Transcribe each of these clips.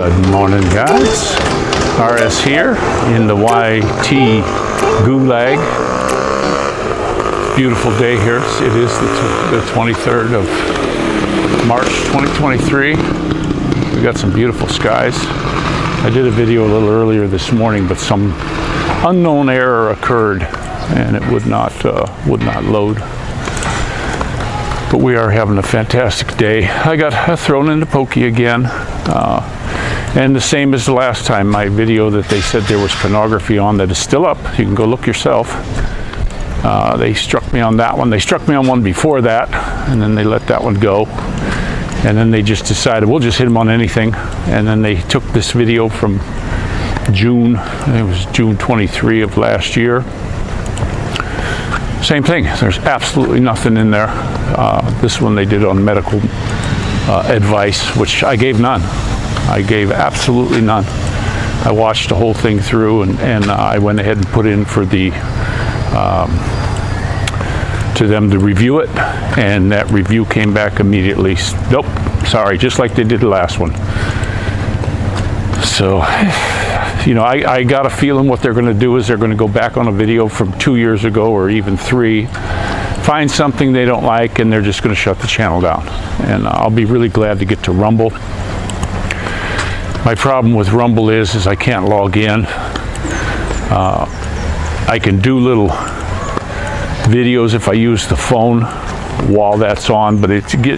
Good morning, guys. RS here in the YT Gulag. Beautiful day here. It is the 23rd of March 2023. We got some beautiful skies. I did a video a little earlier this morning, but some unknown error occurred and it would not load. But we are having a fantastic day. I got thrown into pokey again. And the same as the last time, my video that they said there was pornography on that is still up. You can go look yourself. They struck me on that one. They struck me on one before that, and then they let that one go. And then they just decided, we'll just hit them on anything. And then they took this video from June. It was June 23 of last year. Same thing. There's absolutely nothing in there. This one they did on medical advice, which I gave none. I gave absolutely none. I watched the whole thing through, and I went ahead and put in for the to them to review it, and that review came back immediately. Nope, sorry, just like they did the last one. So, you know, I got a feeling what they're going to do is they're going to go back on a video from 2 years ago or even 3, find something they don't like, and they're just going to shut the channel down. And I'll be really glad to get to Rumble. My problem with Rumble is I can't log in. I can do little videos if I use the phone while that's on, but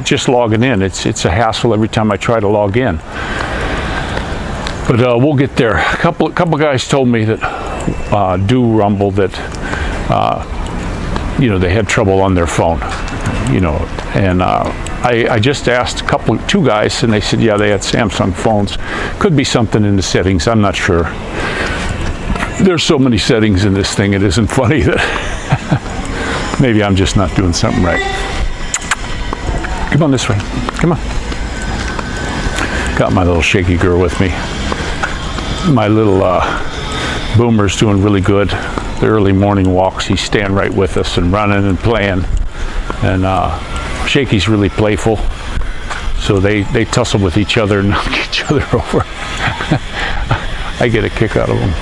just logging in, it's a hassle every time I try to log in. But we'll get there. A couple guys told me that do Rumble that you know, they had trouble on their phone, you know, and I just asked two guys, and they said, yeah, they had Samsung phones. Could be something in the settings. I'm not sure. There's so many settings in this thing, it isn't funny that maybe I'm just not doing something right. Come on this way. Come on. Got my little shaky girl with me. My little Boomer's doing really good. The early morning walks, he's staying right with us and running and playing. And Shaky's really playful, so they tussle with each other and knock each other over. I get a kick out of them.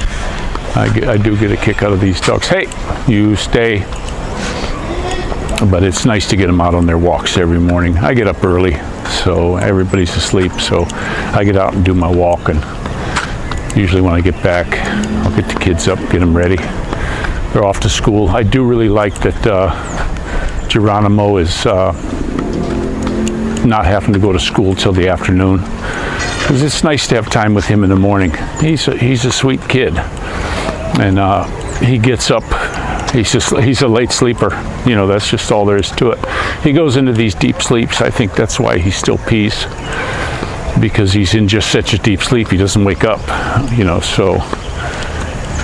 I do get a kick out of these dogs. Hey, you stay. But it's nice to get them out on their walks every morning. I get up early, so everybody's asleep, so I get out and do my walk, and usually when I get back, I'll get the kids up, get them ready. They're off to school. I do really like that Geronimo is not having to go to school till the afternoon, because it's nice to have time with him in the morning. He's a sweet kid, and he gets up. He's a late sleeper. You know, that's just all there is to it. He goes into these deep sleeps. I think that's why he still pees, because he's in just such a deep sleep. He doesn't wake up, you know. So,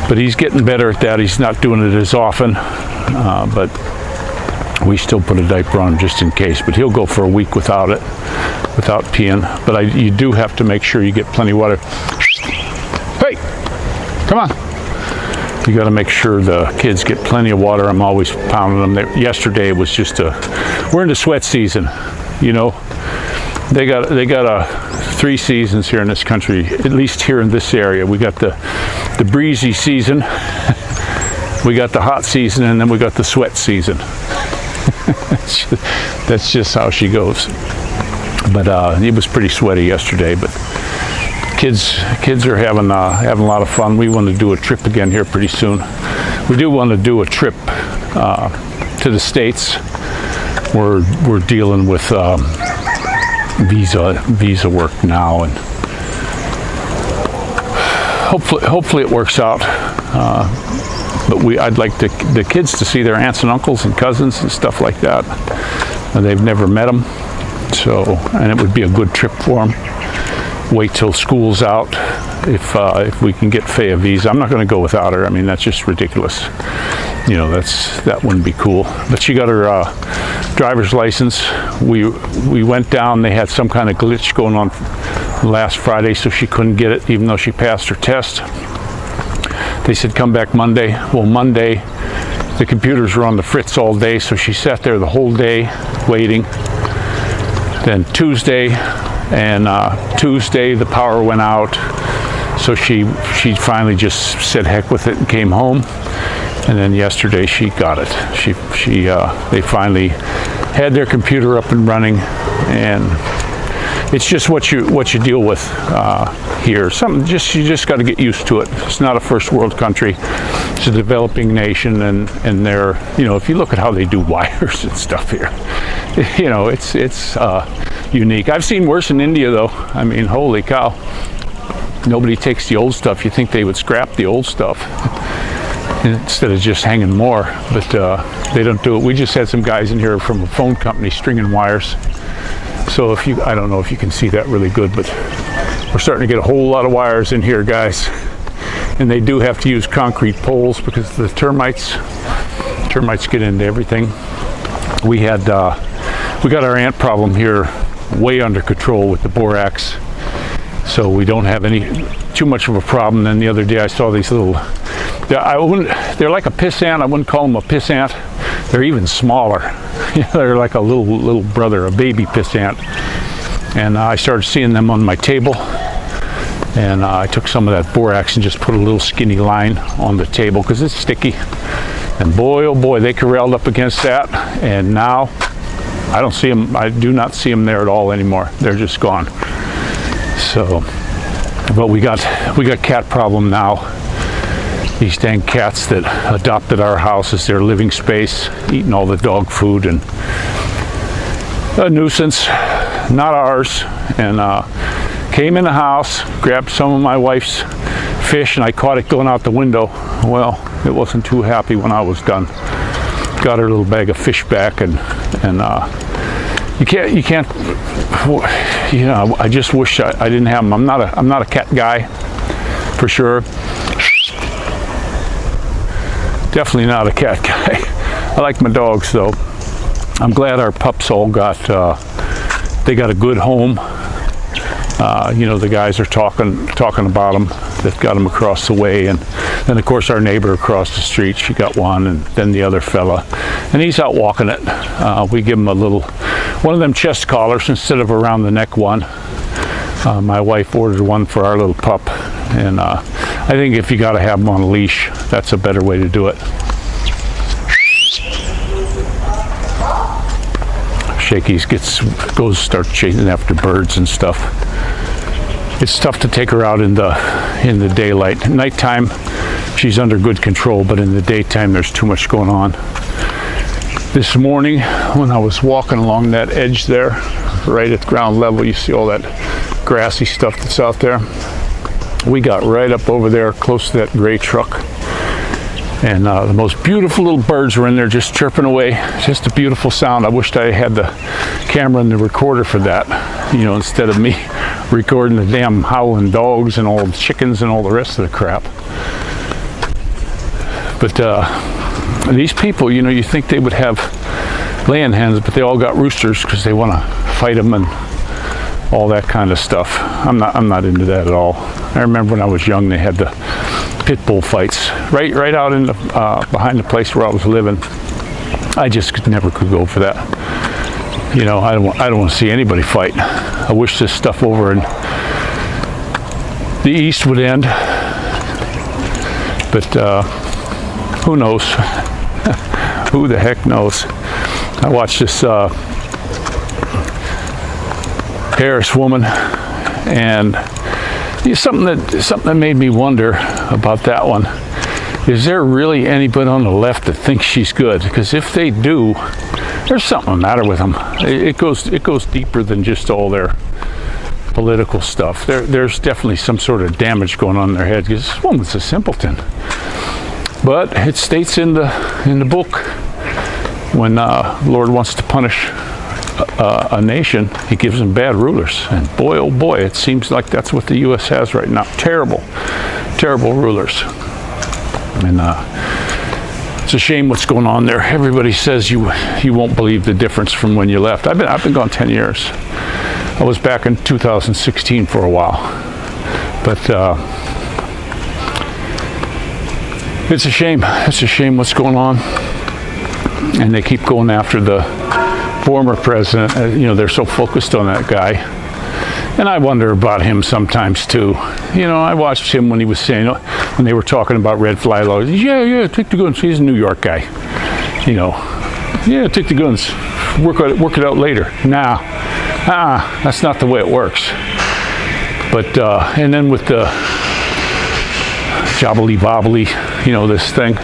but he's getting better at that. He's not doing it as often, but we still put a diaper on him just in case. But he'll go for a week without it, without peeing. But you do have to make sure you get plenty of water. Hey, come on. You got to make sure the kids get plenty of water. I'm always pounding them. Yesterday it was just we're into sweat season, you know. They got 3 seasons here in this country, at least here in this area. We got the breezy season, we got the hot season, and then we got the sweat season. That's just how she goes. But it was pretty sweaty yesterday, but kids are having a lot of fun. We want to do a trip again here pretty soon. We do want to do a trip to the States. We're dealing with visa work now, and hopefully it works out. But I'd like the kids to see their aunts and uncles and cousins and stuff like that. And they've never met them, and it would be a good trip for them. Wait till school's out if we can get Faye a visa. I'm not going to go without her. I mean, that's just ridiculous. You know, that wouldn't be cool. But she got her driver's license. We went down. They had some kind of glitch going on last Friday, so she couldn't get it, even though she passed her test. They said come back Monday. Well, Monday the computers were on the fritz all day, so she sat there the whole day waiting. Then Tuesday And Tuesday the power went out, so she finally just said heck with it and came home. And then yesterday she got it. They finally had their computer up and running, and it's just what you deal with here. You just got to get used to it. It's not a first world country. It's a developing nation, and they're, if you look at how they do wires and stuff here, it's unique. I've seen worse in India though. I mean, holy cow. Nobody takes the old stuff. You think they would scrap the old stuff instead of just hanging more, but they don't do it. We just had some guys in here from a phone company stringing wires. So I don't know if you can see that really good, but we're starting to get a whole lot of wires in here, guys. And they do have to use concrete poles because the termites get into everything. We got our ant problem here way under control with the borax, so we don't have too much of a problem. Then the other day I saw these little, they're like a piss ant. I wouldn't call them a piss ant. They're even smaller. They're like a little brother, a baby piss ant. And I started seeing them on my table, and I took some of that borax and just put a little skinny line on the table because it's sticky. And boy, oh boy, they corralled up against that, and now I don't see them. I do not see them there at all anymore. They're just gone. So, but we got cat problem now. These dang cats that adopted our house as their living space, eating all the dog food, and a nuisance, not ours. And came in the house, grabbed some of my wife's fish, and I caught it going out the window. Well, it wasn't too happy when I was done. Got her little bag of fish back, and you can't. I just wish I didn't have them. I'm not a cat guy, for sure. Definitely not a cat guy. I like my dogs though. I'm glad our pups all got a good home. The guys are talking about them that got them across the way, and then of course our neighbor across the street, she got one, and then the other fella, and he's out walking it. We give him one of them chest collars instead of around the neck one. My wife ordered one for our little pup, and I think if you got to have them on a leash, that's a better way to do it. Shakey's start chasing after birds and stuff. It's tough to take her out in the daylight. Nighttime, she's under good control, but in the daytime, there's too much going on. This morning, when I was walking along that edge there, right at ground level, you see all that grassy stuff that's out there. We got right up over there close to that gray truck, and the most beautiful little birds were in there just chirping away. Just a beautiful sound. I wished I had the camera and the recorder for that, instead of me recording the damn howling dogs and all the chickens and all the rest of the crap. But these people, you think they would have laying hens, but they all got roosters because they want to fight them and all that kind of stuff. I'm not into that at all. I remember when I was young, they had the pit bull fights right out in the behind the place where I was living. I just never could go for that. I don't want to see anybody fight. I wish this stuff over in the East would end, but who knows? Who the heck knows? I watched this Harris woman, and something that made me wonder about that one. Is there really anybody on the left that thinks she's good? Because if they do, there's something the matter with them. It goes deeper than just all their political stuff. There's definitely some sort of damage going on in their head, because this woman's a simpleton. But it states in the book, when Lord wants to punish a nation, he gives them bad rulers. And boy, oh boy, it seems like that's what the U.S. has right now. Terrible rulers. And it's a shame what's going on there. Everybody says you won't believe the difference from when you left. I've been gone 10 years. I was back in 2016 for a while. But it's a shame. It's a shame what's going on. And they keep going after the former president. They're so focused on that guy. And I wonder about him sometimes too. You know, I watched him when he was saying, when they were talking about red fly laws. Yeah, take the guns. He's a New York guy. You know, yeah, take the guns. Work it out later. Nah, that's not the way it works. But and then with the jobbly bobbly, you know, this thing.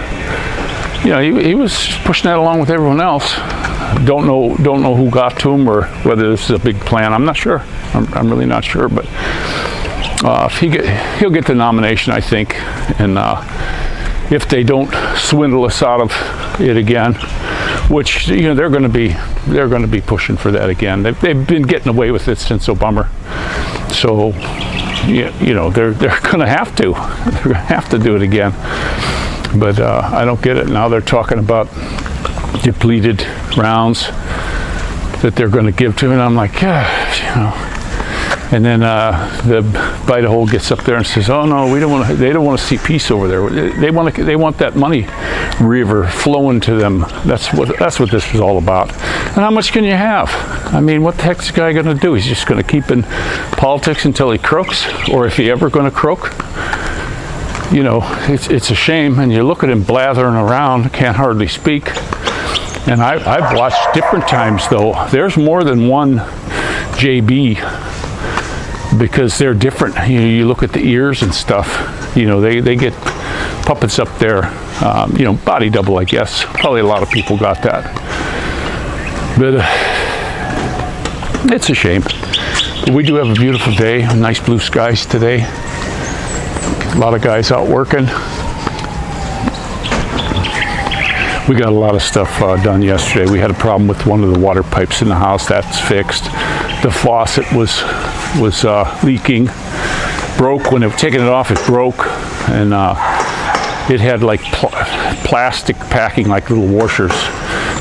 You know, he was pushing that along with everyone else. Don't know who got to him or whether this is a big plan. I'm not sure. I'm really not sure. But he'll get the nomination, I think. And if they don't swindle us out of it again, which, you know, they're going to be pushing for that again. They've been getting away with it since Obama. So, you know, they're going to have to. They're going to have to do it again. But I don't get it. Now they're talking about depleted rounds that they're going to give to him. And I'm like, yeah, you know. And then the Idaho gets up there and says, "Oh no, we don't want to." They don't want to see peace over there. They want that money river flowing to them. That's what this is all about. And how much can you have? I mean, what the heck's the guy going to do? He's just going to keep in politics until he crooks, or if he ever going to croak. You know, it's a shame. And you look at him blathering around, can't hardly speak. And I've watched different times though. There's more than one JB. Because they're different. You look at the ears and stuff, you know, they get puppets up there, you know, body double, I guess. Probably a lot of people got that. But it's a shame. But we do have a beautiful day, nice blue skies today. A lot of guys out working. We got a lot of stuff done yesterday. We had a problem with one of the water pipes in the house. That's fixed. The faucet was leaking, broke when it was taking it off. It broke, and it had like plastic packing, like little washers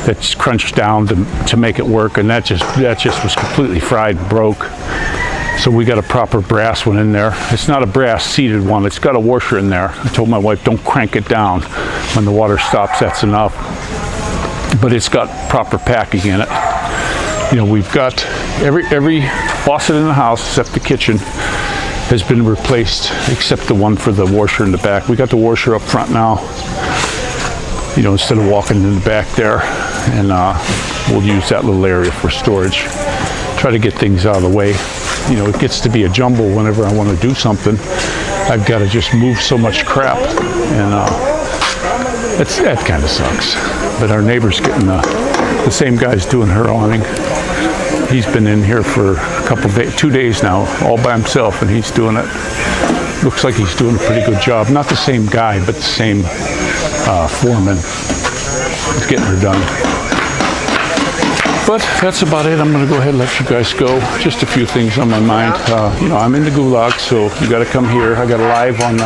that's crunched down to make it work, and that just was completely fried and broke. So we got a proper brass one in there. It's not a brass seated one. It's got a washer in there. I told my wife, don't crank it down. When the water stops, that's enough. But it's got proper packing in it. You know, we've got every faucet in the house except the kitchen has been replaced, except the one for the washer in the back. We got the washer up front now, you know, instead of walking in the back there. And we'll use that little area for storage. Try to get things out of the way. You know, it gets to be a jumble whenever I want to do something. I've got to just move so much crap, and that kind of sucks. But our neighbor's getting the same guy's doing her awning. He's been in here for a couple days, 2 days now, all by himself, and he's doing it. Looks like he's doing a pretty good job. Not the same guy, but the same foreman. He's getting her done. But that's about it. I'm going to go ahead and let you guys go. Just a few things on my mind. You know, I'm in the Gulag, so you got to come here. I got a live on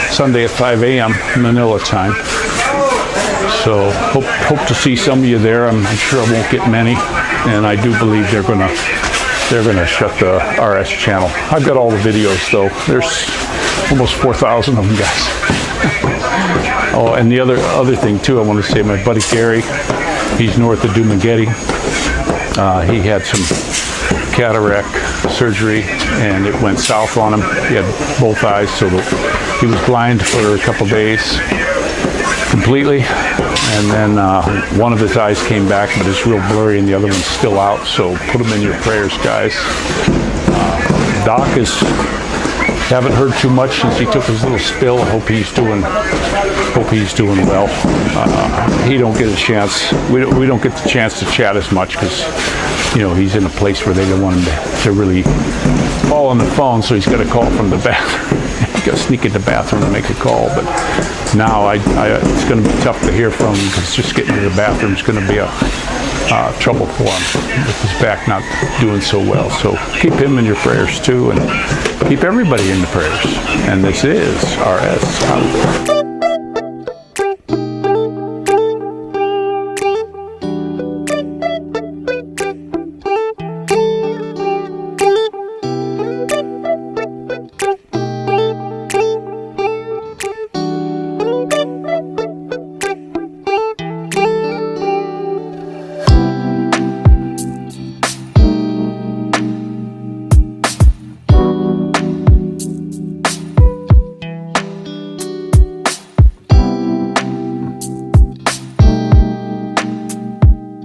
Sunday at 5 a.m. Manila time. So hope to see some of you there. I'm sure I won't get many, and I do believe they're gonna shut the RS channel. I've got all the videos though. There's almost 4,000 of them, guys. Oh, and the other thing too, I want to say, my buddy Gary, he's north of Dumaguete. He had some cataract surgery and it went south on him. He had both eyes, so he was blind for a couple days completely. And then one of his eyes came back, but it's real blurry, and the other one's still out. So put him in your prayers, guys. Doc haven't heard too much since he took his little spill. I hope he's doing well. He don't get a chance. We don't get the chance to chat as much because, you know, he's in a place where they don't want him to really call on the phone, so he's got to call from the bathroom. He's got to sneak in the bathroom to make a call. But now it's going to be tough to hear from him because just getting to the bathroom is going to be a trouble for him with his back not doing so well. So keep him in your prayers too, and keep everybody in the prayers. And this is RS out.